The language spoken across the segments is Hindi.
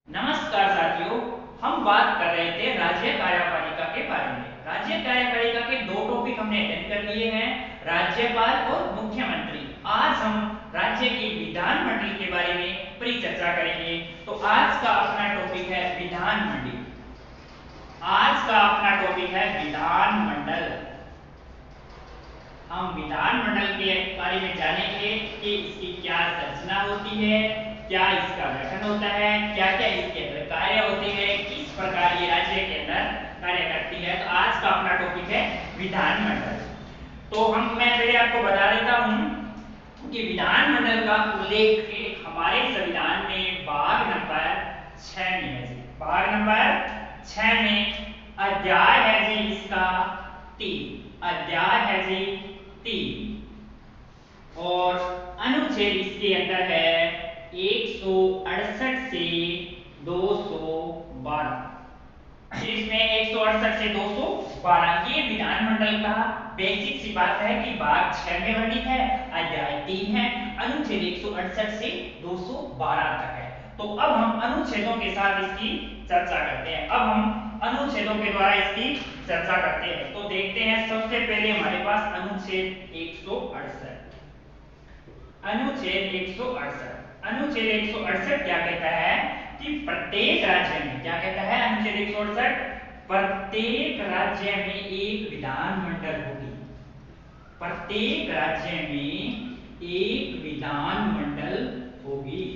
नमस्कार साथियों, हम बात कर रहे थे राज्य कार्यपालिका के बारे में। राज्य कार्यपालिका के दो टॉपिक हमने अटेंड कर लिए हैं, राज्यपाल और मुख्यमंत्री। आज हम राज्य की विधानमंडल के बारे में परिचर्चा करेंगे। तो आज का अपना टॉपिक है विधानमंडल। आज का अपना टॉपिक है विधानमंडल। हम विधानमंडल के बारे में जानेंगे कि इसकी क्या संरचना होती है, क्या इसका गठन होता है, क्या क्या इसके अंदर कार्य होते हैं, किस प्रकार ये राज्य के अंदर कार्य करती है। तो आज का अपना टॉपिक है विधानमंडल। तो मैं पहले आपको बता देता हूं कि विधानमंडल का उल्लेख हमारे संविधान में भाग नंबर 6 में है जी। भाग नंबर 6 में अध्याय है जी इसका 3। अध्याय है जी 3 और अनुच्छेद इसके अंदर है 168 से 212। इसमें 168 से 212 ये विधानमंडल का बेसिक सी बात है कि भाग 6 में वर्णित है, अध्याय 3 है, अनुच्छेद 168 से 212 तक है। तो अब हम अनुच्छेदों के साथ इसकी चर्चा करते हैं। अब हम अनुच्छेदों के द्वारा इसकी चर्चा करते हैं। तो देखते हैं सबसे पहले हमारे पास अनुच्छेद 168। अनुच्छेद 168। अनुच्छेद 168 क्या कहता है कि प्रत्येक राज्य में, क्या कहता है अनुच्छेद 168, प्रत्येक राज्य में एक विधानमंडल होगी। प्रत्येक राज्य में एक विधानमंडल होगी।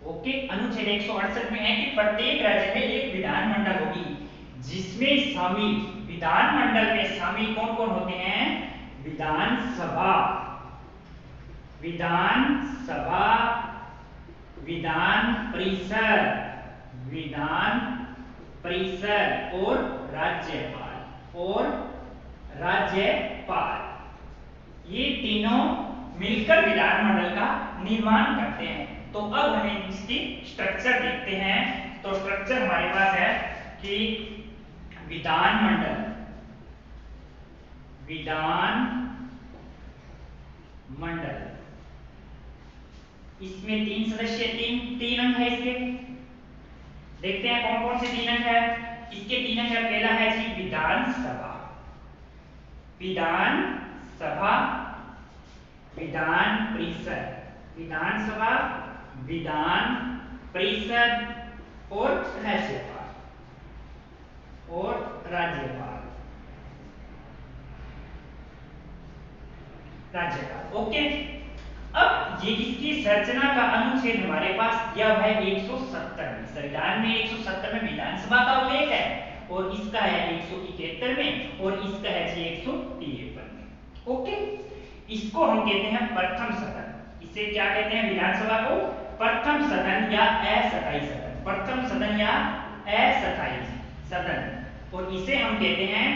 ओके, अनुच्छेद 168 में है कि प्रत्येक राज्य में एक विधानमंडल होगी जिसमें शामिल, विधानमंडल में शामिल कौन कौन होते हैं? विधानसभा, विधानसभा, विधान परिषद, विधान परिषद और राज्यपाल, और राज्यपाल, ये तीनों मिलकर विधानमंडल का निर्माण करते हैं। तो अब हमें इसकी स्ट्रक्चर देखते हैं। तो स्ट्रक्चर हमारे पास है कि विधानमंडल, विधान मंडल, इसमें 3 सदस्य, तीन अंग है इसके। देखते हैं कौन कौन से 3 अंग है इसके। 3 अंग है, पहला है जी विधानसभा, विधानसभा, विधान परिषद, विधानसभा, विधान परिषद और राज्यपाल, और राज्यपाल, राज्यपाल। ओके, अब ये इसकी संरचना का अनुच्छेद हमारे पास दिया हुआ है 170 में। संविधान में 170 में विधानसभा का उल्लेख है और इसका है 171 में और इसका है जी 153 में। ओके, इसको हम कहते हैं प्रथम सदन। इसे क्या कहते हैं? विधानसभा को प्रथम सदन या अस्थायी सदन, प्रथम सदन या अस्थायी सदन, और इसे हम कहते हैं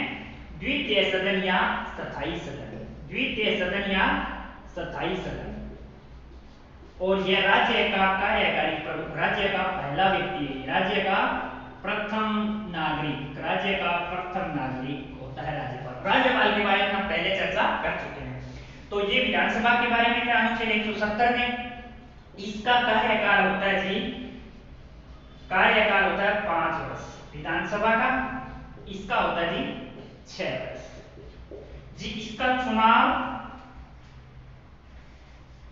द्वितीय सदन या स्थायी सदन, द्वितीय सदन या स्थायी सदन। और यह राज्य का कार्यकारी प्रमुख, राज्य का पहला व्यक्ति है, राज्य का प्रथम नागरिक, राज्य का प्रथम नागरिक होता है राज्यपाल। राज्यपाल के बारे में हम पहले चर्चा कर चुके हैं। तो ये विधानसभा के बारे में था अनुच्छेद 170 में। इसका कार्यकाल होता है जी, कार्यकाल होता है 5 वर्ष विधानसभा का, इसका होता है जी 6 वर्ष जी।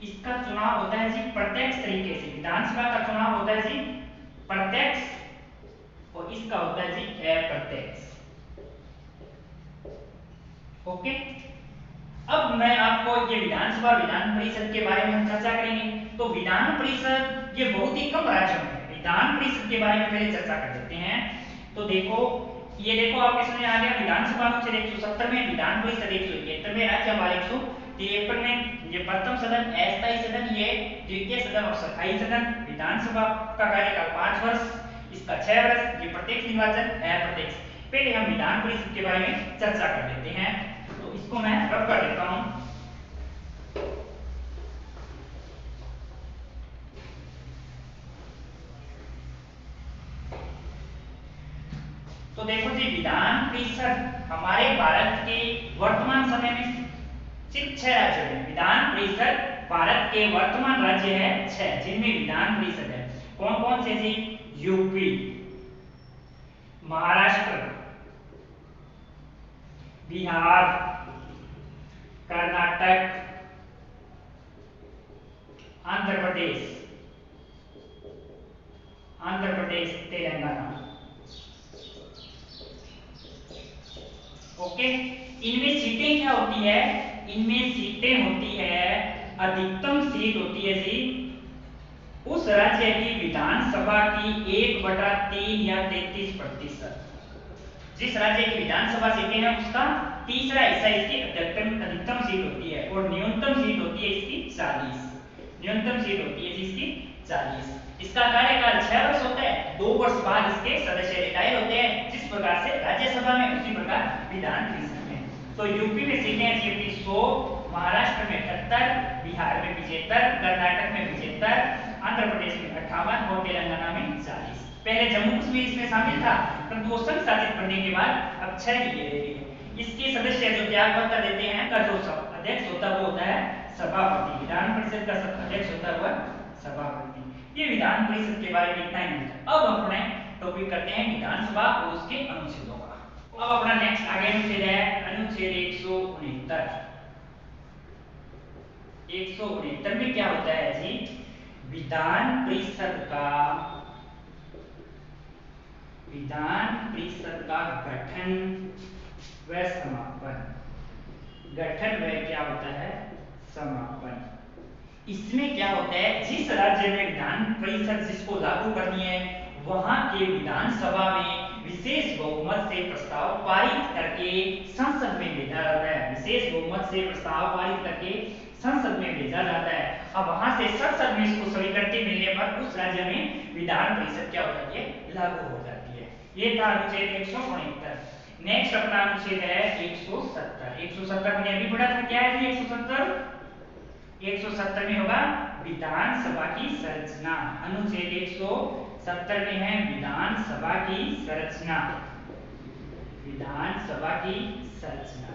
इसका चुनाव होता है जी प्रत्यक्ष तरीके से। विधानसभा का चुनाव होता है जी प्रत्यक्ष और इसका होता है जी अप्रत्यक्ष। ओके, अब मैं आपको ये विधानसभा, विधान परिषद के बारे में हम चर्चा करेंगे। तो विधान परिषद ये बहुत ही कम राज्यों में है। विधान परिषद के बारे में पहले चर्चा कर लेते हैं। तो देखो, ये देखो आपके समझ आ गया, विधानसभा अनुच्छेद 170 में, विधान परिषद 171 में, राज्यपाल 153 में। ये प्रथम सदन, अस्थायी सदन, ये द्वितीय सदन और स्थायी सदन। विधानसभा का कार्यकाल 5 वर्ष, इसका 6 वर्ष, ये प्रत्यक्ष निर्वाचन, अप्रत्यक्ष। पहले हम विधान परिषद के बारे में चर्चा कर लेते हैं। तो इसको मैं रब कर देता हूं। तो देखो जी, विधान परिषद हमारे भारत के वर्तमान समय में सिर्फ 6 राज्यों में, विधान परिषद भारत के वर्तमान राज्य है 6 जिनमें विधान परिषद है। कौन कौन से जी? यूपी, महाराष्ट्र, बिहार, कर्नाटक, आंध्र प्रदेश, तेलंगाना। ओके, इनमें सीटें क्या होती है? इनमें सीटें होती है, अधिकतम सीट होती है जी उस राज्य की विधानसभा की 1/3 या 33%। जिस राज्य की विधानसभा सीटें हैं उसका तीसरा हिस्सा इसकी अधिकतम सीट होती है, और न्यूनतम सीट होती है इसकी 40। न्यूनतम सीट होती है जिसकी 40। इसका कार्यकाल 6 वर्ष होता है। 2 वर्ष बाद इसके सदस्य रिटायर होते हैं। जिस प्रकार से राज्यसभा में उसी प्रकार विधान परिषद में। तो यूपी में सीटें हैं 100, महाराष्ट्र में 78, बिहार में 75, कर्नाटक में 75, आंध्र प्रदेश में 58 और तेलंगाना में 40। पहले जम्मू कश्मीर इसमें शामिल था, परंतु वो संघ शासित बनने के बाद अब 6 ही ले रही है। इसके सदस्य जो त्याग पत्र देते हैं, का जो अध्यक्ष होता है वो होता है सभापति। विधान परिषद का अध्यक्ष होता है वह सभापति। ये विधान परिषद के बारे में इतना ही होता है। अब अपने टॉपिक करते हैं विधानसभा और उसके अनुच्छेदों का। अब अपना नेक्स्ट आगे अनुच्छेद है अनुच्छेद 169। 169 में क्या होता है जी? विधान परिषद का गठन व समापन। गठन व क्या होता है? समापन। इसमें क्या होता है? जिस राज्य में विधान परिषद जिसको लागू करनी है, वहां के विधानसभा में विशेष बहुमत से प्रस्ताव पारित करके संसद में भेजा जाता है। विशेष बहुमत से प्रस्ताव पारित करके संसद में भेजा जाता है। अब वहां से संसद में इसको स्वीकृति मिलने पर उस राज्य में विधान परिषद क्या हो जाती है? लागू हो जाती है। ये था अनुच्छेद 169। नेक्स्ट अपना अनुच्छेद है 170। 170 मैंने अभी पढ़ा था, क्या है जी 170? 170 में होगा विधानसभा की संरचना। अनुच्छेद 170 में है विधानसभा की संरचना। विधानसभा की संरचना।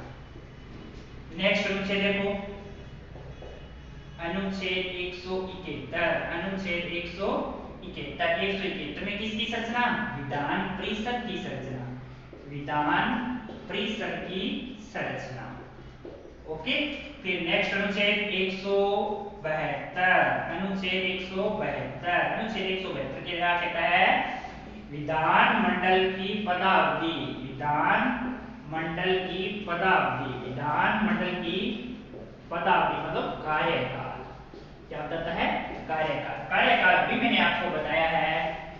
नेक्स्ट अनुच्छेद देखो, अनुच्छेद 171। अनुच्छेद 171 में किसकी संरचना? विधान परिषद की संरचना। विधान परिषद की संरचना। ओके, फिर नेक्स्ट अनुच्छेद 172। अनुच्छेद 172। अनुच्छेद 172 के क्या कहता है? विधान मंडल की पदावधि। विधान मंडल की पदावधि। विधान मंडल की पदावधि मतलब कार्यकाल। क्या बताता है? कार्यकाल। कार्यकाल भी मैंने आपको बताया है,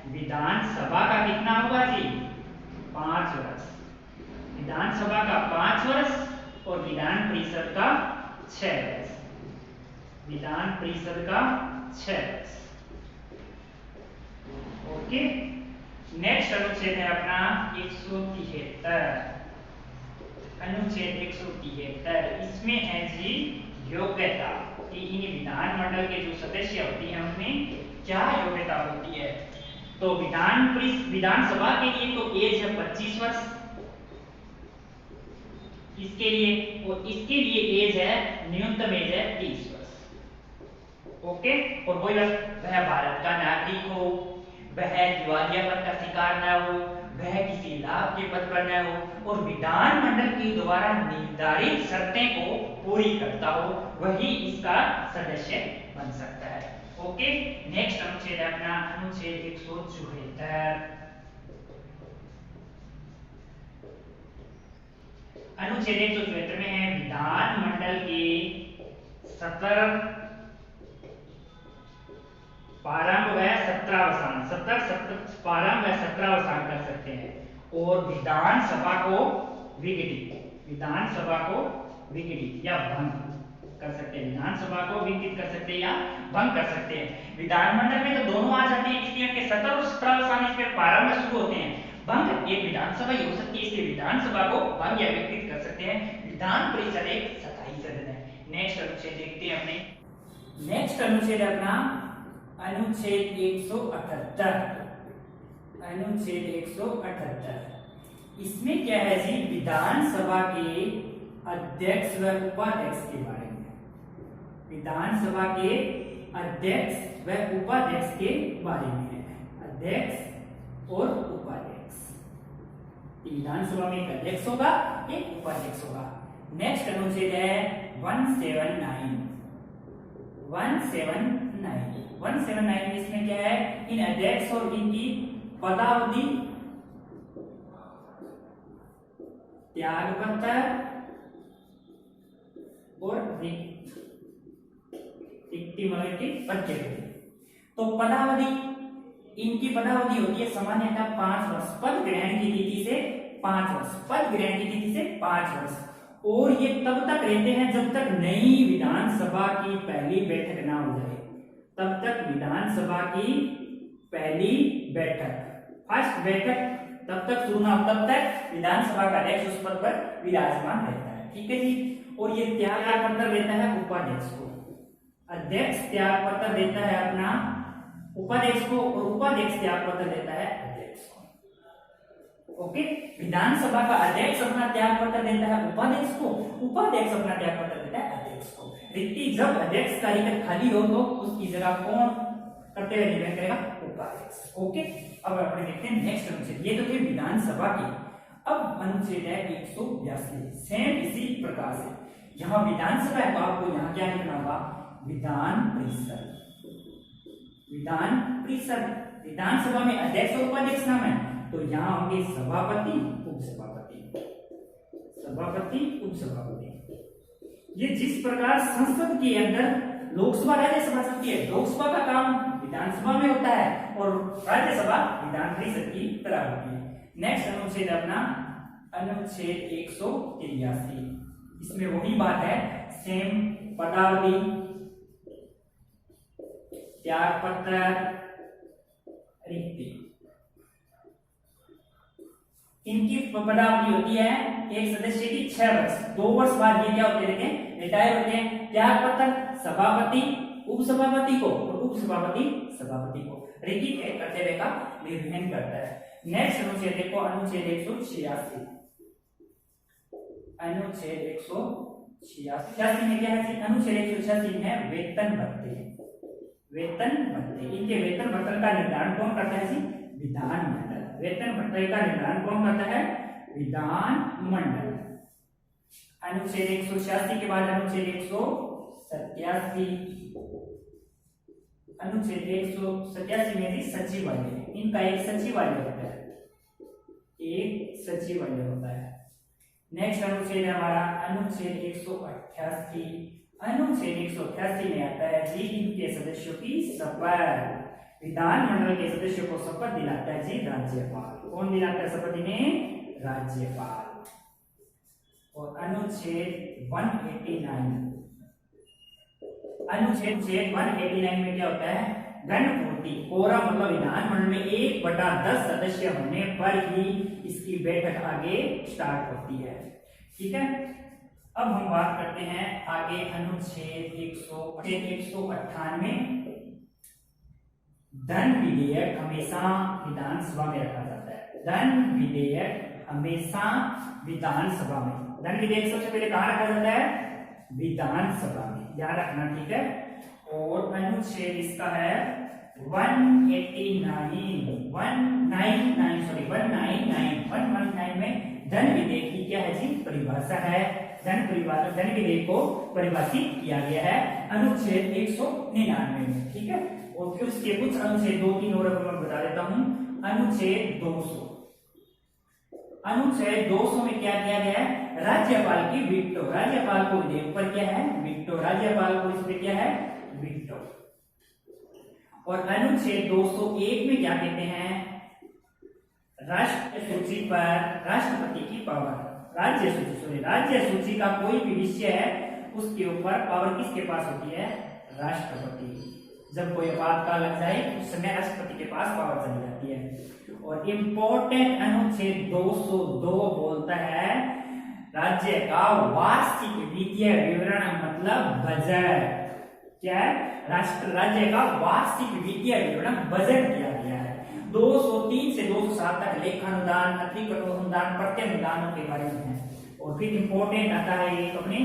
विधानसभा का कितना होगा जी? 5 वर्ष। विधानसभा का 5 वर्ष और विधान परिषद का 6 वर्ष। विधान परिषद का 6 वर्ष। ओके, नेक्स्ट अनुच्छेद है अपना 173। अनुच्छेद 173। इसमें है जी योग्यता कि इन विधानमंडल के जो सदस्य होती हैं उनमें क्या योग्यता होती है। तो विधानसभा के लिए तो एज है 25 वर्ष इसके लिए, और इसके लिए एज है न्यूनतम एज है 30 वर्ष। ओके, और वह भारत का नागरिक हो, वह दिवालियापन का शिकार न हो, वह किसी लाभ के पद पर न हो, और विधानमंडल के द्वारा निर्धारित शर्तें को पूरी करता हो, वही इसका सदस्य बन सकता है। ओके, नेक्स्ट अनुच्छेद है अपना अनुच्छेद 174। अनुच्छेद 174 में है विधानमंडल के सत्र प्रारंभ व सत्रावसान। प्रारंभ व सत्रावसान कर सकते हैं, और विधानसभा को विघटित या भंग कर सकते हैं। विधानसभा को विघटित कर सकते हैं या भंग कर सकते हैं। विधानमंडल में तो दोनों आ जाते हैं, इसलिए उनके सत्र और सत्रावसान इसमें प्रारंभ में शुरू होते हैं। भंग एक विधानसभा ही हो सकती है, इसलिए विधानसभा को भंग या विघटित कर सकते हैं। विधान परिषद एक स्थायी सदन है। नेक्स्ट अनुच्छेद देखते हैं अपने। नेक्स्ट अनुच्छेद अपना अनुच्छेद 178। अनुच्छेद 178। इसमें क्या है जी? विधानसभा के अध्यक्ष व उपाध्यक्ष के बारे में। विधानसभा के अध्यक्ष वह उपाध्यक्ष के बारे में है, अध्यक्ष और उपाध्यक्ष। विधानसभा में एक अध्यक्ष होगा, एक उपाध्यक्ष होगा। नेक्स्ट अनुच्छेद है 179। 179 इसमें क्या है, इन अध्यक्ष और इनकी पदावधि, त्यागपत्र और रिक्ति पदच्युति। तो पदावधि, इनकी पदावधि होती है सामान्यतः 5 वर्ष, पद ग्रहण की तिथि से 5 वर्ष, पद ग्रहण की तिथि से 5 वर्ष, और ये तब तक रहते हैं जब तक नई विधानसभा की पहली बैठक ना हो जाए, तब तक विधानसभा की पहली बैठक, फर्स्ट बैठक तब तक शुरू ना हो, तब तक विधानसभा का अध्यक्ष उस पद पर विराजमान रहता है। ठीक है जी। और ये त्याग पत्र देता है उपाध्यक्ष को, अध्यक्ष त्याग पत्र देता है अपना उपाध्यक्ष को, और उपाध्यक्ष त्याग पत्र देता है अध्यक्ष को। ओके, विधानसभा का अध्यक्ष अपना त्याग पत्र देता है उपाध्यक्ष को, उपाध्यक्ष अपना त्याग पत्र देता है अध्यक्ष को। रिक्ति, जब अध्यक्ष का रिक्त खाली हो तो उसकी जगह कौन करते हुए निवेदन करेगा, उपाध्यक्ष। ओके, अब अपने देखते हैं नेक्स्ट अनुच्छेद। ये तो थे विधानसभा की। अब अनुच्छेद है 182, सेम इसी प्रकार से। यहाँ विधानसभा है तो आपको यहाँ क्या लिखना होगा, विधान परिषद। विधान परिषद, विधानसभा में अध्यक्ष और उपाध्यक्ष नाम है, तो यहाँ होंगे सभापति, उपसभापति, सभापति, उपसभापति। ये जिस प्रकार संसद के अंदर लोकसभा राज्यसभा चलती है, लोकसभा का काम विधानसभा में होता है और राज्यसभा विधान परिषद की तरह होती है। नेक्स्ट अनुच्छेद अपना अनुच्छेद 183। इसमें वही बात है, सेम पदावधि, त्यागपत्र, रिक्ति। इनकी पदावधि होती है एक सदस्य की 6 वर्ष, 2 वर्ष बाद ये क्या होते रहते हैं, रिटायर होते हैं। त्यागपत्र सभापति उपसभापति को और उपसभापति सभापति को रिक्ति कर्तव्य का निर्वहन करता है। नेक्स्ट अनुच्छेद देखो, अनुच्छेद 186। अनुच्छेद 186 में क्या है, अनुच्छेद 186 में वेतन भत्ते। वेतन भत्ते, इनके वेतन भत्ते का निर्धारण कौन करता है जी, विधानमंडल। वेतन भत्ते का निर्धारण कौन करता है, विधानमंडल। अनुच्छेद 186 के बाद अनुच्छेद 187। अनुच्छेद 187 में भी सचिवालय, इनका एक सचिवालय होता है, एक सचिवालय होता है। नेक्स्ट अनुच्छेद है हमारा अनुच्छेद 188। अनुच्छेद 188 में आता है जी इनके सदस्यों की शपथ। विधानमंडल के सदस्यों को शपथ दिलाता है जी राज्यपाल। कौन दिलाता है शपथ इन्हें, राज्यपाल। और अनुच्छेद 189, अनुच्छेद 189 में क्या होता है, घनपूर्ति। कोरम मतलब विधानमंडल में 1/10 सदस्य होने पर ही इसकी बैठक आगे स्टार्ट होती है। ठीक है, अब हम बात करते हैं आगे अनुच्छेद 198। धन विधेयक हमेशा विधानसभा में रखा जाता है। धन विधेयक हमेशा विधानसभा में, धन विधेयक सबसे पहले कहां रखा जाता है, विधानसभा में, याद रखना। ठीक है, और अनुच्छेद इसका है 199 में धन विधेयक की क्या है जी, परिभाषा है। धन विधेयक को परिभाषित किया गया है अनुच्छेद 199 में। ठीक है, और फिर उसके कुछ अनुच्छेद 2-3 और मैं बता देता हूं। अनुच्छेद 200, अनुच्छेद 200 में क्या किया गया है, राज्यपाल की वीटो। राज्यपाल को विधेयक पर क्या है, वीटो। राज्यपाल को इस पे क्या है, वीटो। और अनुच्छेद 201 में क्या कहते हैं, राष्ट्र सूची पर राष्ट्रपति की पावर। राज्य सूची का कोई भी विषय है उसके ऊपर पावर किसके पास होती है, राष्ट्रपति। जब कोई आपातकाल लग जाए उस समय राष्ट्रपति के पास पावर चली जाती है। और इम्पोर्टेंट अनुच्छेद 202 बोलता है राज्य का वार्षिक वित्तीय विवरण मतलब बजट। क्या है, राज्य का वार्षिक वित्तीय विवरण बजट दिया गया है। 203 से 207 तक लेखानुदान, अतिरिक्त अनुदान, प्रत्यनुदानों के बारे में है। और फिर इम्पोर्टेंट आता है एक अपने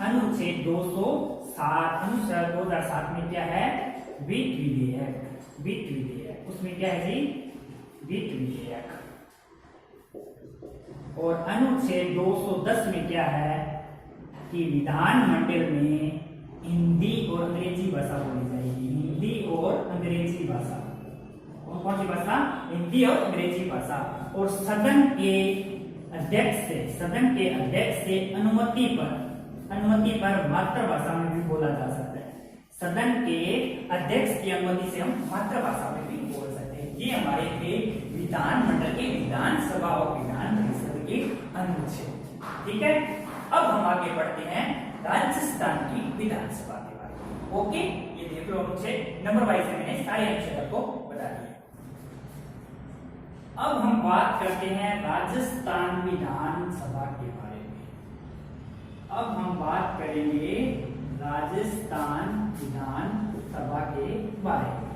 अनुच्छेद 207। अनुच्छेद 2007 में क्या है, वित्त विधेयक उसमें क्या है जी, वित्त विधेयक। और अनुच्छेद 210 में क्या है कि विधानमंडल में हिंदी और अंग्रेजी भाषा बोली जाएगी, हिंदी और अंग्रेजी भाषा। कौन सी भाषा? हिंदी और अंग्रेजी भाषा। और सदन के अध्यक्ष से अनुमति पर मातृभाषा में भी बोला जा सकता है। सदन के अध्यक्ष की अनुमति से हम मातृभाषा में भी बोल सकते हैं। ये हमारे थे विधानमंडल के, विधानसभा और विधान परिषद के अनुच्छेद। ठीक है, अब हम आगे बढ़ते हैं राजस्थान की विधानसभा के बारे में। ओके, ये देख लो अनुच्छेद नंबर वाइज से मैंने सारे अनुच्छेद आपको बता दिए। अब हम बात करते हैं राजस्थान विधानसभा के बारे में। अब हम बात करेंगे राजस्थान विधानसभा के बारे में।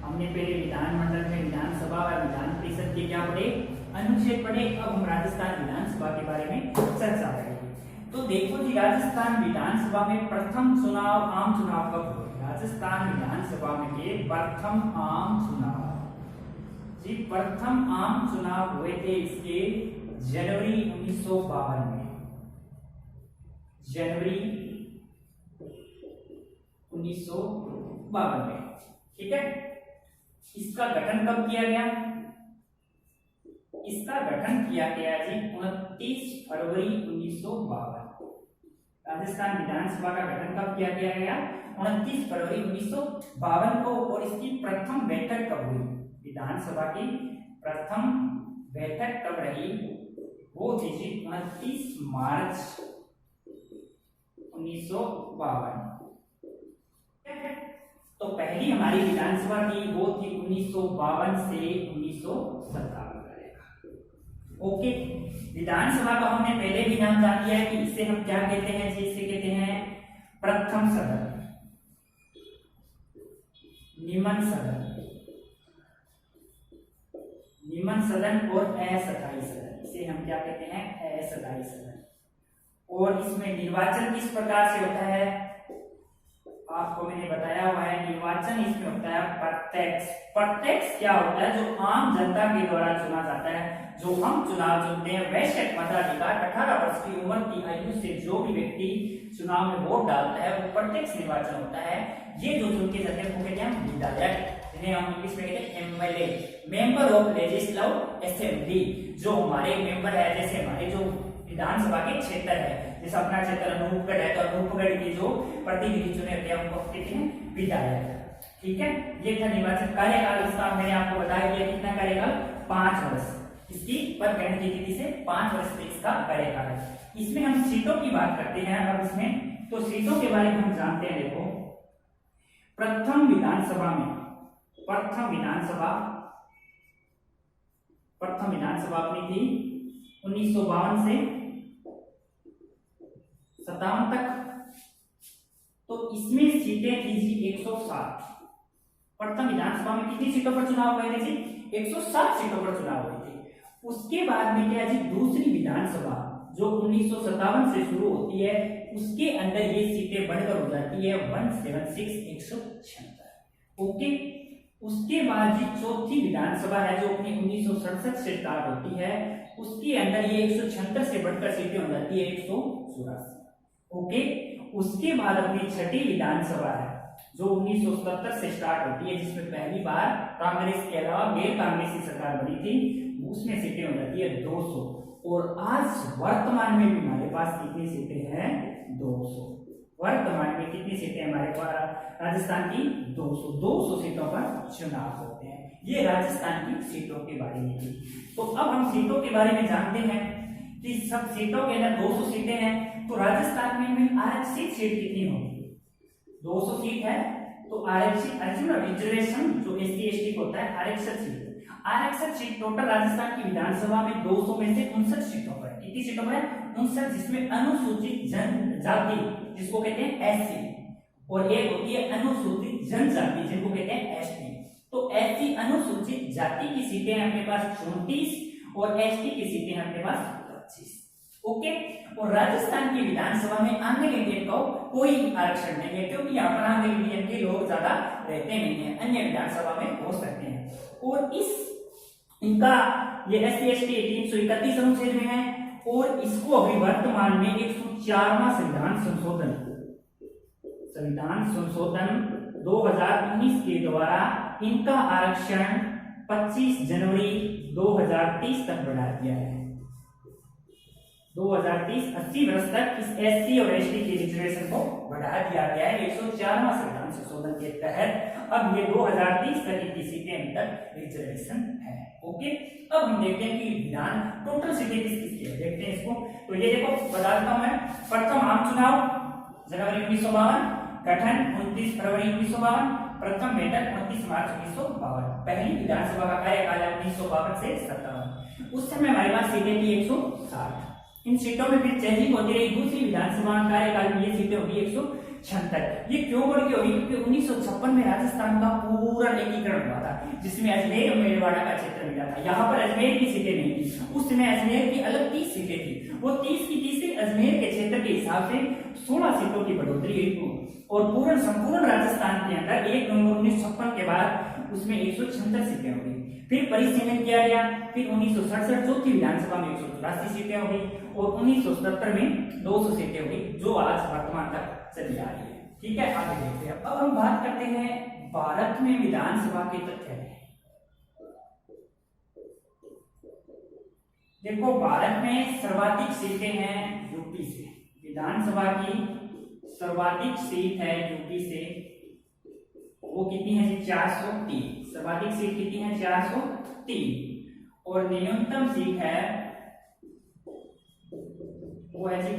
हमने पहले विधानमंडल में विधानसभा और विधान परिषद के क्या पढ़े, अनुच्छेद पढ़े। अब हम राजस्थान विधानसभा के बारे में चर्चा करेंगे। तो देखो जी, राजस्थान विधानसभा में प्रथम चुनाव, आम चुनाव कब हुए? राजस्थान विधानसभा में के प्रथम आम चुनाव जी, प्रथम आम चुनाव हुए थे इसके जनवरी 1952 में, जनवरी 1952 में। ठीक है, इसका गठन कब किया गया? इसका गठन किया गया जी 29 फरवरी 1952। राजस्थान विधानसभा का गठन कब किया गया? 29 फरवरी 1952 को। और इसकी प्रथम बैठक कब हुई? विधानसभा की प्रथम बैठक कब रही? वो थी जी 29 मार्च 1952। तो पहली हमारी विधानसभा थी वो थी 1952 से 1957। ओके, विधानसभा का हमने पहले भी नाम जान लिया है कि इसे हम क्या कहते हैं जी, इसे कहते हैं प्रथम सदन, निम्न सदन, निम्न सदन और अस्थायी सदन। इसे हम क्या कहते हैं? अस्थायी सदन। और इसमें निर्वाचन किस प्रकार से होता है? आपको मैंने बताया हुआ है, निर्वाचन इसमें होता है प्रत्यक्ष। प्रत्यक्ष क्या होता है? जो आम जनता के द्वारा चुना जाता है। जो हम चुनाव चुनते हैं, वैश्विक मताधिकार 18 वर्ष की उम्र की आयु से जो भी व्यक्ति चुनाव में वोट डालता है वो प्रत्यक्ष निर्वाचन होता है। ये जो चुन के जाते हैं वो कहते हैं विधायक, जिन्हें हम इंग्लिश में कहते हैं MLA, member of legislative assembly. जो हमारे मेंबर है, जैसे हमारे जो विधानसभा के क्षेत्र है, जैसे अपना क्षेत्र अनूपगढ़ है, तो अनूपगढ़ के जो प्रतिनिधि चुने होते हैं उनको कहते हैं विधायक। ठीक है, ये था निर्वाचन। कार्यकाल इसका मैंने आपको बताया दिया, कितना कार्यकाल? 5 वर्ष। इसकी पर ग्रहण की तिथि से 5 वर्ष से इसका कार्यकाल है। इसमें हम सीटों की बात करते हैं। अब इसमें तो सीटों के बारे में हम जानते हैं। देखो, प्रथम विधानसभा अपनी थी 1952 से 57 तक। तो इसमें सीटें थी जी 107। प्रथम विधानसभा में कितनी सीटों पर चुनाव हुए थे जी? 107 सीटों पर चुनाव हुए थे। उसके बाद में क्या जी, दूसरी विधानसभा जो 1957 से शुरू होती है, उसके अंदर ये सीटें बढ़कर हो जाती है 176 176। ओके, उसके बाद जी चौथी विधानसभा है जो अपनी 1967 से स्टार्ट होती है, उसके अंदर ये 176 से बढ़कर सीटें हो जाती है 184। ओके, उसके बाद अपनी छठी विधानसभा है जो 1977 से स्टार्ट होती है, जिसमें पहली बार कांग्रेस के अलावा गैर कांग्रेसी सरकार बनी थी। उसमें सीटें हो जाती है 200। और आज वर्तमान में भी हमारे पास कितनी सीटें हैं? 200। वर्तमान में कितनी सीटें हमारे पास राजस्थान की? 200 सीटों पर चुनाव होते हैं। ये राजस्थान की सीटों के बारे में थी। तो अब हम सीटों के बारे में जानते हैं कि सब सीटों के अंदर 200 सीटें हैं। तो राजस्थान में आरक्षित सीट कितनी होगी? 200 सीट है। तो आरक्षित रिजर्वेशन जो एससी एसटी को होता है, आरक्षित सीट टोटल राजस्थान की विधानसभा में 200 में से 59 सीटों पर। कितनी सीटों पर? 59, जिसमें अनुसूचित जनजाति जिसको कहते हैं एससी, और एक होती है अनुसूचित जनजाति जिनको कहते हैं एसटी। तो एससी अनुसूचित जाति की सीटें अपने पास 34 और एसटी की सीटें अपने पास 25। ओके। और राजस्थान की विधानसभा में आंग्ल इंडियन को कोई आरक्षण नहीं है, क्योंकि यहाँ पर आंग्ल इंडियन के लोग ज्यादा रहते नहीं है, अन्य विधानसभा में हो सकते हैं। और इनका ये SC/ST 331 अनुच्छेद में है, और इसको अभी वर्तमान में 104वां संविधान संशोधन 2019 के द्वारा इनका आरक्षण 25 जनवरी 2030 तक बढ़ा दिया है। 2030 80 वर्ष तक इस SC और ST के रिजर्वेशन को बढ़ा दिया गया है 104वां संविधान संशोधन के तहत। अब ये 2030 तक इनकी सीटें अभी तक रिजर्वेशन है। ओके, अब हम देखते हैं कि विधान टोटल सीटें किस किस की है, देखते हैं इसको। तो ये देखो बता देता हूं मैं, प्रथम आम चुनाव जनवरी 1952, गठन 29 फरवरी 1952, प्रथम बैठक 29 मार्च 1952, पहली विधानसभा का कार्यकाल 1952 से 57। उस समय हमारे पास सीटें थी 160। इन सीटों में फिर चेंजिंग होती रही, दूसरी विधानसभा कार्यकाल में ये सीटें होगी 176। ये क्यों बढ़ गई होगी? क्योंकि 1956 में राजस्थान का पूरा एकीकरण हुआ था, जिसमें अजमेर और मेवाड़ा का क्षेत्र मिला था। यहाँ पर अजमेर की सीटें नहीं थी, उस समय अजमेर की अलग 30 सीटें थी, वो 30 की 30 अजमेर के क्षेत्र के हिसाब से 16 सीटों की बढ़ोतरी हुई, और पूर्ण संपूर्ण राजस्थान के अंदर 1 नवंबर 1956 के बाद उसमें 176 सीटें हो गई। फिर परिसीमन किया गया, फिर 1967 चौथी विधानसभा में 184 सीटें हो गई, और 1977 में 200 सीटें हो गई, जो आज वर्तमान तक चली आ रही है। ठीक है, आगे देखते हैं। अब हम बात करते हैं भारत में विधानसभा के तथ्य। देखो, भारत में सर्वाधिक सीटें हैं यूपी से, विधानसभा की सर्वाधिक सीट है यूपी से, वो कितनी है जी? 403। सर्वाधिक सीट कितनी है? 403। और न्यूनतम सीट है वो है जी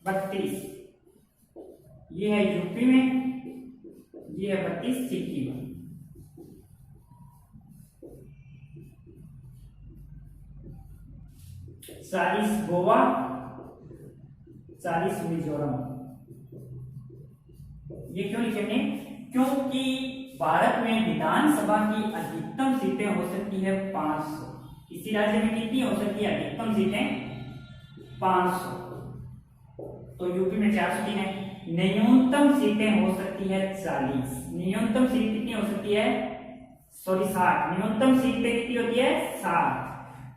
32। ये है यूपी में, ये है 32 सिक्किम में। चालीस गोवा, 40 मिजोरम। ये क्यों लिखे हमने? क्योंकि भारत में विधानसभा की अधिकतम सीटें हो सकती है 500। किसी राज्य में कितनी हो सकती है अधिकतम सीटें? 500। तो यूपी में 403 है। न्यूनतम सीटें हो सकती है 40। न्यूनतम सीट कितनी हो सकती है? 60। न्यूनतम सीटें कितनी होती है? 60।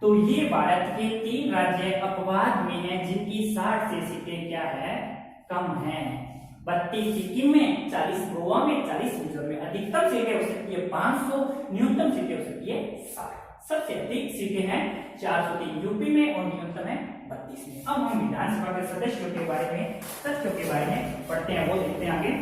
तो ये भारत के 3 राज्य अपवाद में हैं जिनकी 60 से सीटें क्या है? कम है। 32 सिक्किम में, 40 गोवा में, 40 मिजोरम में। अधिकतम सीटें हो सकती है 500, न्यूनतम सीटें हो सकती है 60। सबसे अधिक सीटें हैं 403 यूपी में, और न्यूनतम है 32 में। अब हम विधानसभा के सदस्यों के बारे में, तथ्यों के बारे में पढ़ते हैं, वो देखते हैं आगे।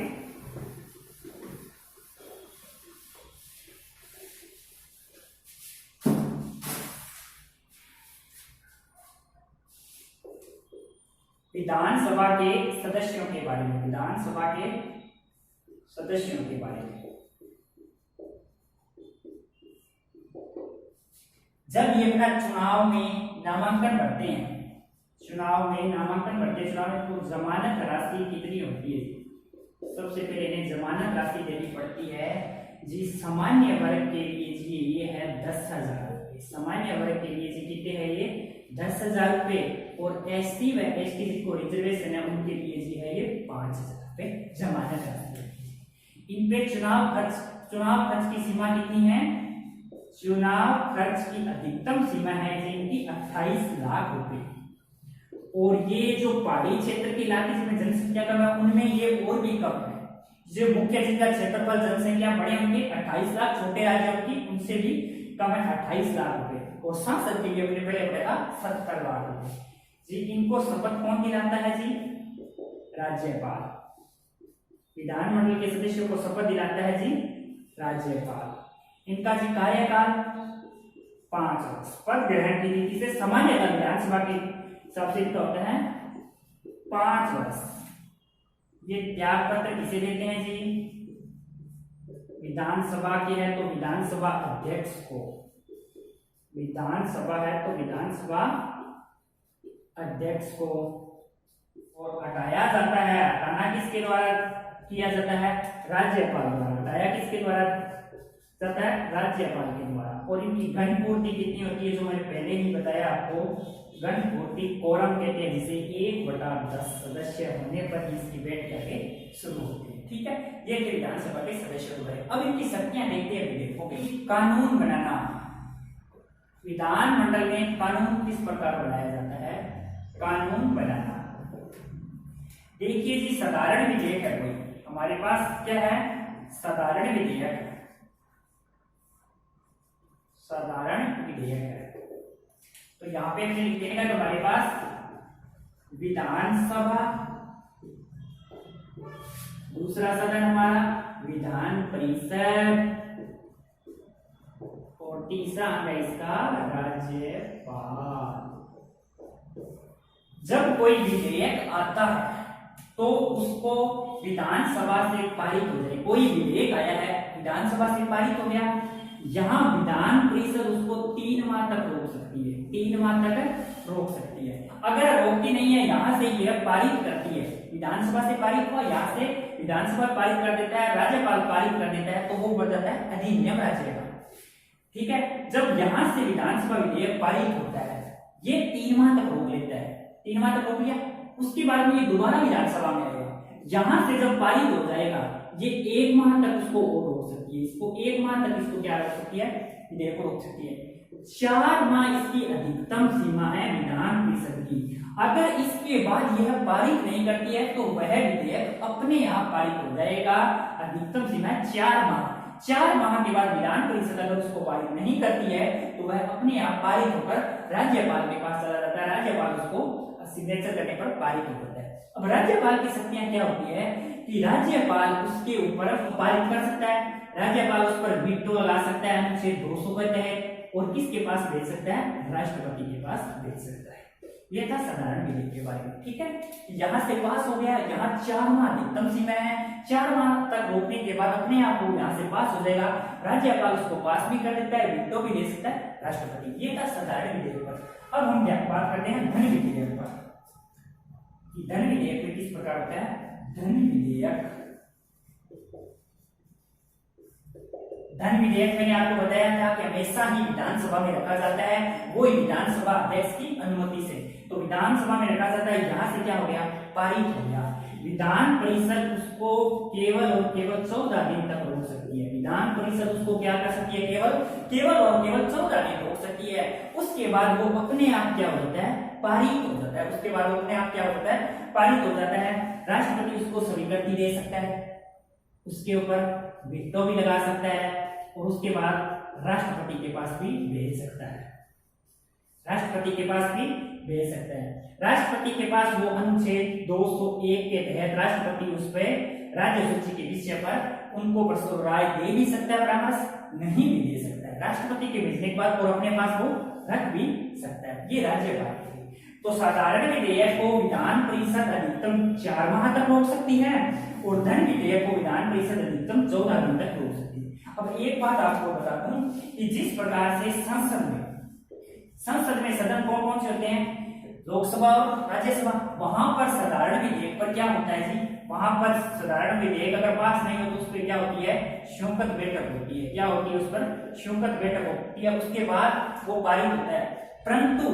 विधानसभा के सदस्यों के बारे में, विधानसभा के सदस्यों के बारे में। जब ये अपना चुनाव में नामांकन भरते हैं, चुनाव में तो जमानत राशि कितनी होती है? सबसे पहले इन्हें जमानत राशि देनी पड़ती है जी सामान्य वर्ग के लिए जी, ये है 10,000 रुपये। सामान्य वर्ग के लिए जी कितने है ये? 10,000 रुपये। और ST व ST को रिजर्वेशन है उनके लिए जी है ये 5,000 रुपये जमानत राशि। इन पे चुनाव खर्च की सीमा कितनी है? चुनाव खर्च की अधिकतम सीमा है इनकी 28 लाख रुपए। और ये जो पहाड़ी क्षेत्र के इलाके जिनमें जनसंख्या कम है उनमें ये और भी कम है। जो मुख्य जिनका क्षेत्रफल जनसंख्या बड़े होंगे 28 लाख, छोटे राज्यों की उनसे भी कम है 28 लाख रुपए। और सांसद के लिए अपने बड़े पड़ेगा 70 लाख रुपए जी। इनको शपथ कौन दिलाता है जी? राज्यपाल। विधानमंडल के सदस्यों को शपथ दिलाता है जी राज्यपाल। इनका जी कार्यकाल 5 वर्ष। पद ग्रहण की रीति से सामान्यतः विधानसभा के हिसाब से इनका होता है 5 वर्ष। ये त्याग पत्र किसे देते हैं जी? विधानसभा के है तो विधानसभा अध्यक्ष को, विधानसभा है तो विधानसभा अध्यक्ष को। और हटाया जाता है, हटाना किसके द्वारा किया जाता है? राज्यपाल द्वारा। हटाया किसके द्वारा? जाता है राज्यपाल के द्वारा। और इनकी घन पूर्ति कितनी होती है, जो मैंने पहले ही बताया आपको, घन पूर्ति कोरम कहते हैं, जिसे 1/10 सदस्य होने पर इसकी बैठकें शुरू होती है। ठीक है, ये थे विधानसभा के सदस्य हुए। अब इनकी शक्तियां देखते हैं विधेयकों की। कानून बनाना, विधानमंडल में कानून किस प्रकार बनाया जाता है, कानून बनाना। देखिए जी, साधारण विधेयक है कोई हमारे पास, क्या है, साधारण विधेयक, साधारण विधेयक है। तो यहाँ पे हमने लिख देगा, तो हमारे पास विधानसभा, दूसरा सदन हमारा विधान परिषद, और तीसरा है इसका राज्यपाल। जब कोई विधेयक आता है तो उसको विधानसभा से पारित हो जाए। कोई विधेयक आया है, विधानसभा से पारित हो गया, यहाँ विधान परिषद उसको 3 माह तक रोक सकती है, 3 माह तक रोक सकती है। अगर रोकती नहीं है, यहाँ से यह पारित करती है, विधानसभा से पारित हुआ, यहाँ से विधानसभा पारित कर देता है, राज्यपाल पारित कर देता है, तो वो बन जाता है अधिनियम राज्यपाल। ठीक है, जब यहाँ से विधानसभा विधेयक पारित होता है, ये 3 माह तक रोक लेता है, 3 माह तक रोक लिया, उसके बाद में ये दोबारा विधानसभा में आएगा। यहाँ से जब पारित हो जाएगा, ये 1 माह तक उसको और रोक सकती है, इसको 1 माह तक इसको क्या रोक सकती है, विधेयक को रोक सकती है। 4 माह इसकी अधिकतम सीमा है विधान परिषद की। अगर इसके बाद यह पारित नहीं करती है तो वह विधेयक अपने आप पारित हो जाएगा। अधिकतम सीमा है 4 माह। 4 माह के बाद विधान परिषद अगर उसको पारित नहीं करती है तो वह अपने आप पारित होकर राज्यपाल के पास चला जाता है, राज्यपाल उसको सिग्नेचर करने पर पारित हो जाता है। अब राज्यपाल की शक्तियां क्या होती है कि राज्यपाल उसके ऊपर पारित कर सकता है, राज्यपाल उस पर वीटो लगा सकता है अनुच्छेद 200 के तहत, और किसके पास भेज सकता है, राष्ट्रपति के पास भेज सकता है। यह था साधारण विधेयक के बारे में। ठीक है, यहाँ से पास हो गया, यहाँ 4 माह अधिकतम सीमा है, 4 माह तक रोकने के बाद अपने आप वो यहाँ से पास हो जाएगा, राज्यपाल उसको पास भी कर देता है, वीटो भी दे सकता है राष्ट्रपति। ये था साधारण विधेयक पर। अब हम क्या बात करते हैं धन विधेयक पर, कि धन विधेयक में किस प्रकार होता है। धन विधेयक, धन विधेयक मैंने आपको बताया था कि हमेशा ही विधानसभा में रखा जाता है, वो विधानसभा अध्यक्ष की अनुमति से। तो विधानसभा में रखा जाता है, यहाँ से क्या हो गया, पारित हो गया। विधान परिषद उसको केवल और केवल 14 दिन तक रोक सकती है। विधान परिषद उसको क्या कर सकती है, केवल और केवल 14 दिन रोक सकती है। उसके बाद वो अपने आप क्या हो जाता है, पारित हो जाता है। उसके बाद वो अपने आप क्या हो जाता है, पारित हो जाता है। राष्ट्रपति उसको स्वीकृति दे सकता है, उसके ऊपर वीटो भी लगा सकता है, और उसके बाद राष्ट्रपति के पास भी भेज सकता है, राष्ट्रपति के पास भी भेज सकता है। राष्ट्रपति के पास वो अनुच्छेद 201 के तहत राष्ट्रपति उस पर राज्य सूची के विषय पर उनको प्रस्तुत राय दे भी सकता है, परामर्श नहीं भी दे सकता है। राष्ट्रपति के भेजने के बाद और अपने पास वो रख भी सकता है। ये राज्यपाल है। तो साधारण विधेयक को विधान परिषद अधिकतम 4 माह तक रोक सकती है, और धन विधेयक को विधान परिषद अधिकतम 14 दिन तक रोक सकती है। अब एक बात आपको बता दूं कि जिस प्रकार से संसद में सदन कौन कौन से होते हैं, लोकसभा और राज्यसभा, वहां पर साधारण विधेयक पर क्या होता है जी, वहां पर साधारण विधेयक अगर पास नहीं हो तो उस पर क्या होती है, शून्यत बैठक होती है। क्या होती है, उस पर शून्यत बैठक होती है, उसके बाद वो पारित होता है। परंतु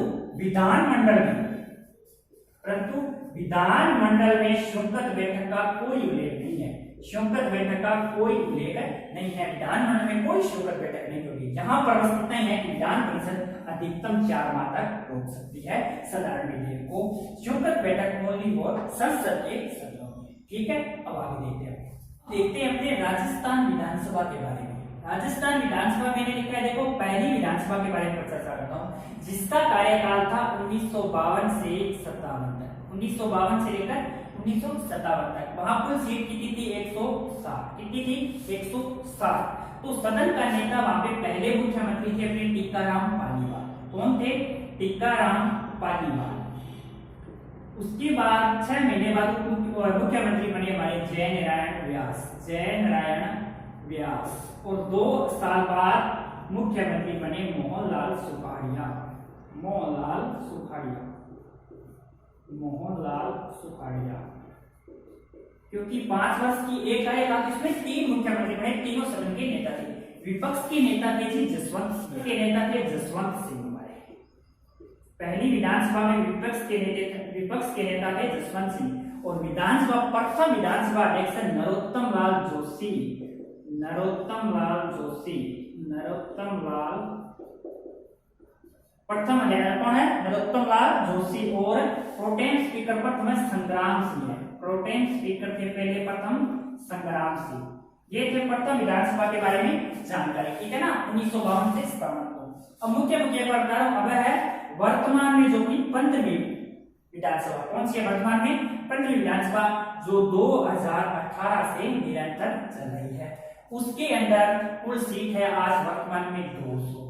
विधानमंडल में शून्यत बैठक का कोई उल्लेख नहीं है। शून्यत बैठक का कोई उल्लेख नहीं है, विधानमंडल में कोई शून्यत बैठक नहीं होगी। यहाँ पर बस इतना ही है कि विधान परिषद अधिकतम 4 माह तक रोक सकती है साधारण विधेयक को। शून्यत बैठक ओनली फॉर संसद के सदनों में। ठीक है, अब आगे देखते हैं अपने राजस्थान विधानसभा के बारे में। राजस्थान विधानसभा मैंने लिखा है, देखो पहली विधानसभा के बारे में चर्चा करता हूँ, जिसका कार्यकाल था 1952 से 57 तक, 1952 से लेकर 1957 तक। वहां कुल सीट कितनी थी, 160। कितनी थी, 160। तो सदन का नेता वहां पे पहले मुख्यमंत्री थे अपने टीकाराम पालीवाल। कौन थे, टीकाराम पालीवाल। उसके बाद 6 महीने बाद मुख्यमंत्री बने हमारे जयनारायण व्यास, और 2 साल बाद मुख्यमंत्री बने मोहनलाल सुखाड़िया। क्योंकि 5 वर्ष की एक कार्यकाल, इसमें 3 मुख्यमंत्री बने, तीनों सदन के नेता थे। विपक्ष के नेता थे जी जसवंत सिंह के नेता थे जसवंत सिंह हमारे। पहली विधानसभा में विपक्ष के नेता थे जसवंत सिंह और विधानसभा प्रथम विधानसभा अध्यक्ष नरोत्तम लाल जोशी प्रथम अध्यक्ष कौन है? नरोत्तम लाल जोशी। और प्रोटेम स्पीकर प्रथम संग्राम सिंह है। प्रोटेम स्पीकर थे पहले प्रथम संग्राम सिंह। ये थे प्रथम विधानसभा के बारे में जानकारी, ठीक है ना, 1952 से 57 को। अब मुख्य मुद्दे पर बता रहा हूं। अब है वर्तमान में जो कि 15वीं विधानसभा, कौन सी है वर्तमान में? 15वीं विधानसभा जो 2018 से निरंतर चल रही है। उसके अंदर कुल सीट है आज वर्तमान में 200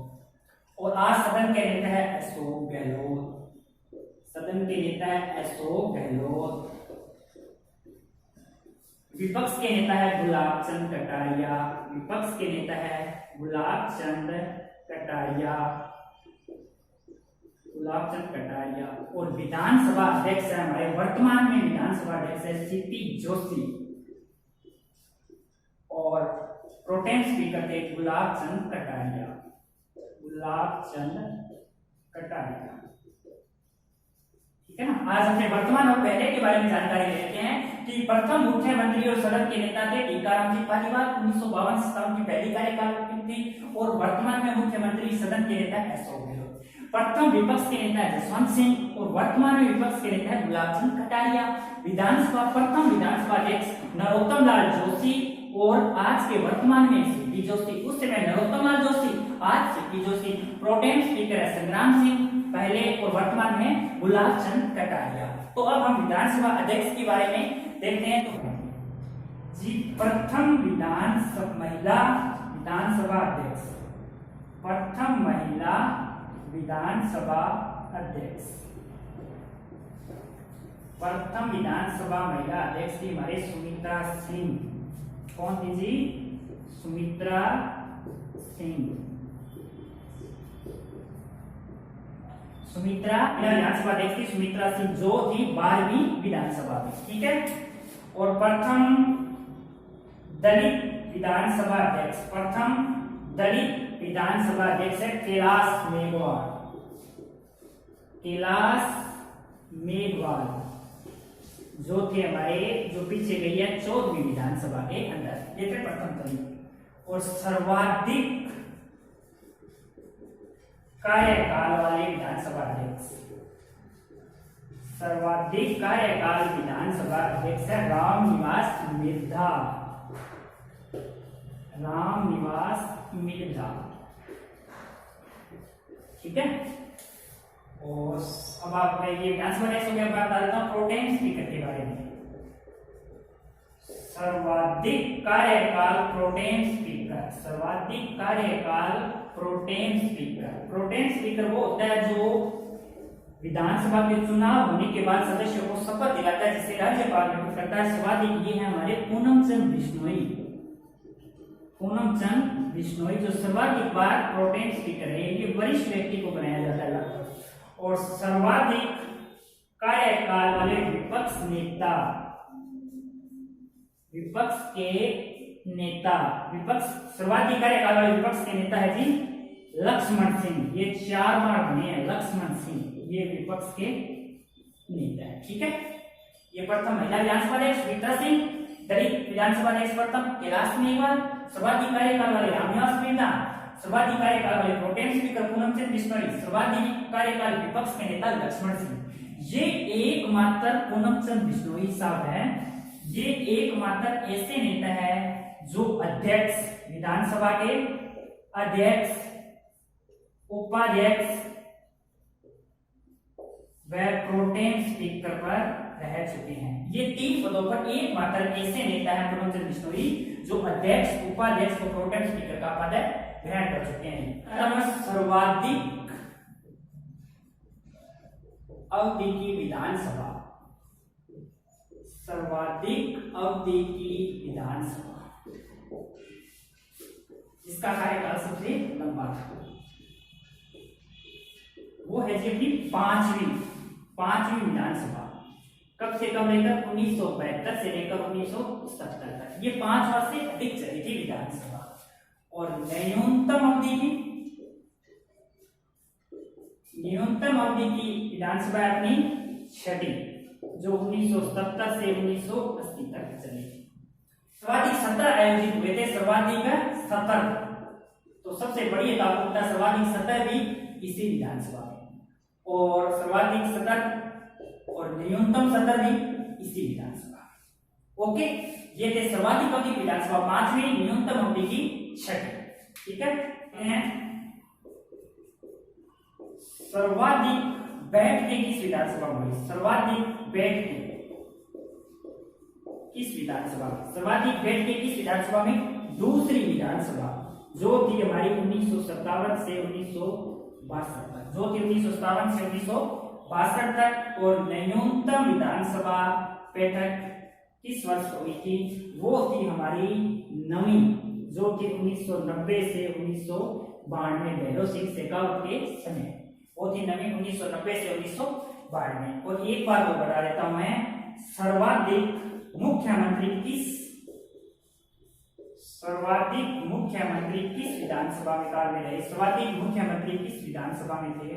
और आज सदन के नेता है अशोक गहलोत। विपक्ष के नेता है गुलाब चंद कटारिया। और विधानसभा अध्यक्ष है हमारे वर्तमान में विधानसभा अध्यक्ष है सीपी जोशी और प्रोटेम स्पीकर थे गुलाब चंद कटारिया। ठीक है ना। आज अपने वर्तमान और पहले के बारे में जानकारी लेते हैं कि प्रथम मुख्यमंत्री और सदन के नेता थे टीकाराम जी पालीवाल, 1952 से 57 की पहली कार्यकाल थी। और वर्तमान में मुख्यमंत्री सदन के नेता अशोक गहलोत। प्रथम विपक्ष के नेता जसवंत सिंह और वर्तमान में विपक्ष के नेता गुलाब चंद कटारिया। प्रथम विधानसभा अध्यक्ष नरोत्तम लाल जोशी और आज के वर्तमान में सीपी जोशी। उस समय नरोत्तम लाल जोशी, आज सीपी जोशी। प्रोटेम स्पीकर है संग्राम सिंह पहले और वर्तमान में गुलाब चंद कटारिया। तो अब हम विधानसभा अध्यक्ष के बारे में देखते हैं। तो जी प्रथम महिला विधानसभा अध्यक्ष थी हमारे सुमित्रा सिंह। कौन थी जी? सुमित्रा सिंह। विधानसभा अध्यक्ष थी सुमित्रा सिंह जो थी 12वीं विधानसभा में, ठीक है। और प्रथम दलित विधानसभा अध्यक्ष है कैलाश मेघवाल जो थे हमारे, जो पीछे गई है 14वीं विधानसभा के अंदर। ये थे प्रथम दलित। और सर्वाधिक कार्यकाल वाले विधानसभा अध्यक्ष है रामनिवास मिर्धा। ठीक है। और अब आप ये विधानसभा अध्यक्ष हो गया। बात करता हूं प्रोटेम स्पीकर के बारे में। सर्वाधिक कार्यकाल प्रोटेम स्पीकर वो होता है जो विधानसभा के चुनाव होने के बाद सदस्यों को शपथ दिलाता है, जिसे राज्यपाल नियुक्त करता है। सर्वाधिक ये है हमारे पूनम चंद बिश्नोई जो सर्वाधिक बार प्रोटेम स्पीकर है। ये वरिष्ठ व्यक्ति को बनाया जाता है। और सर्वाधिक कार्यकाल वाले विपक्ष सर्वाधिक कार्यकाल वाले विपक्ष के नेता है जी लक्ष्मण सिंह। ये 4 बार बने हैं लक्ष्मण सिंह, ये विपक्ष के नेता है। ठीक है। ये प्रथम महिला विधानसभा अध्यक्ष सुमित्रा सिंह, दलित विधानसभा अध्यक्ष प्रथम कैलाश मेघवाल, सर्वाधिक कार्यकाल वाले रामनिवास मिर्धा, सर्वाधिक कार्यकाल वाले प्रोटेम स्पीकर पूनम चंद बिश्नोई, सर्वाधिक कार्यकाल विपक्ष के नेता लक्ष्मण सिंह। ये एकमात्र पूनम चंद बिश्नोई साहब है, ये एकमात्र ऐसे नेता है जो अध्यक्ष, विधानसभा के अध्यक्ष, उपाध्यक्ष व प्रोटेम स्पीकर पर रह चुके हैं। ये 3 पदों पर एकमात्र ऐसे नेता है पूनम चंद बिश्नोई जो अध्यक्ष, उपाध्यक्ष और प्रोटेम स्पीकर का पद ग्रहण कर चुके हैं। सर्वाधिक अवधि की विधानसभा, इसका कार्यकाल सबसे लंबा था, वो है जी अपनी 5वीं विधानसभा। कब से कब लेकर 1972 से लेकर 1970 तक, ये 5 वर्ष से अधिक चली थी विधानसभा। और न्यूनतम अवधि की विधानसभा अपनी छठी, जो 1970 से 1980 तक चली। सर्वाधिक सत्र आयोजित हुए थे, सर्वाधिक सत्र, तो सबसे बड़ी ताकत सर्वाधिक सत्र भी इसी विधानसभा में, और सर्वाधिक सत्र और न्यूनतम सत्र भी इसी विधानसभा में। ओके, ये थे सर्वाधिक अवधि की विधानसभा 5वीं, न्यूनतम अवधि की 6ठी। ठीक है, सर्वाधिक बैठकें किस विधानसभा में हुई? सर्वाधिक बैठकें किस विधानसभा में? सर्वाधिक बैठकें किस विधानसभा में? दूसरी विधानसभा, जो थी हमारी 1957 से 1962 तक, जो थी 1957 से 1962 तक। और न्यूनतम विधानसभा बैठक किस वर्ष हुई थी? वो थी हमारी 9वीं, जो कि 1990 से 1992 भैरव सिंह शेखावत के समय, वो थी 9वीं 1990 से 1992। और एक बार वो बता देता हूं मैं, सर्वाधिक मुख्यमंत्री किस विधानसभा में काल में रहे? सर्वाधिक मुख्यमंत्री किस विधानसभा में थे?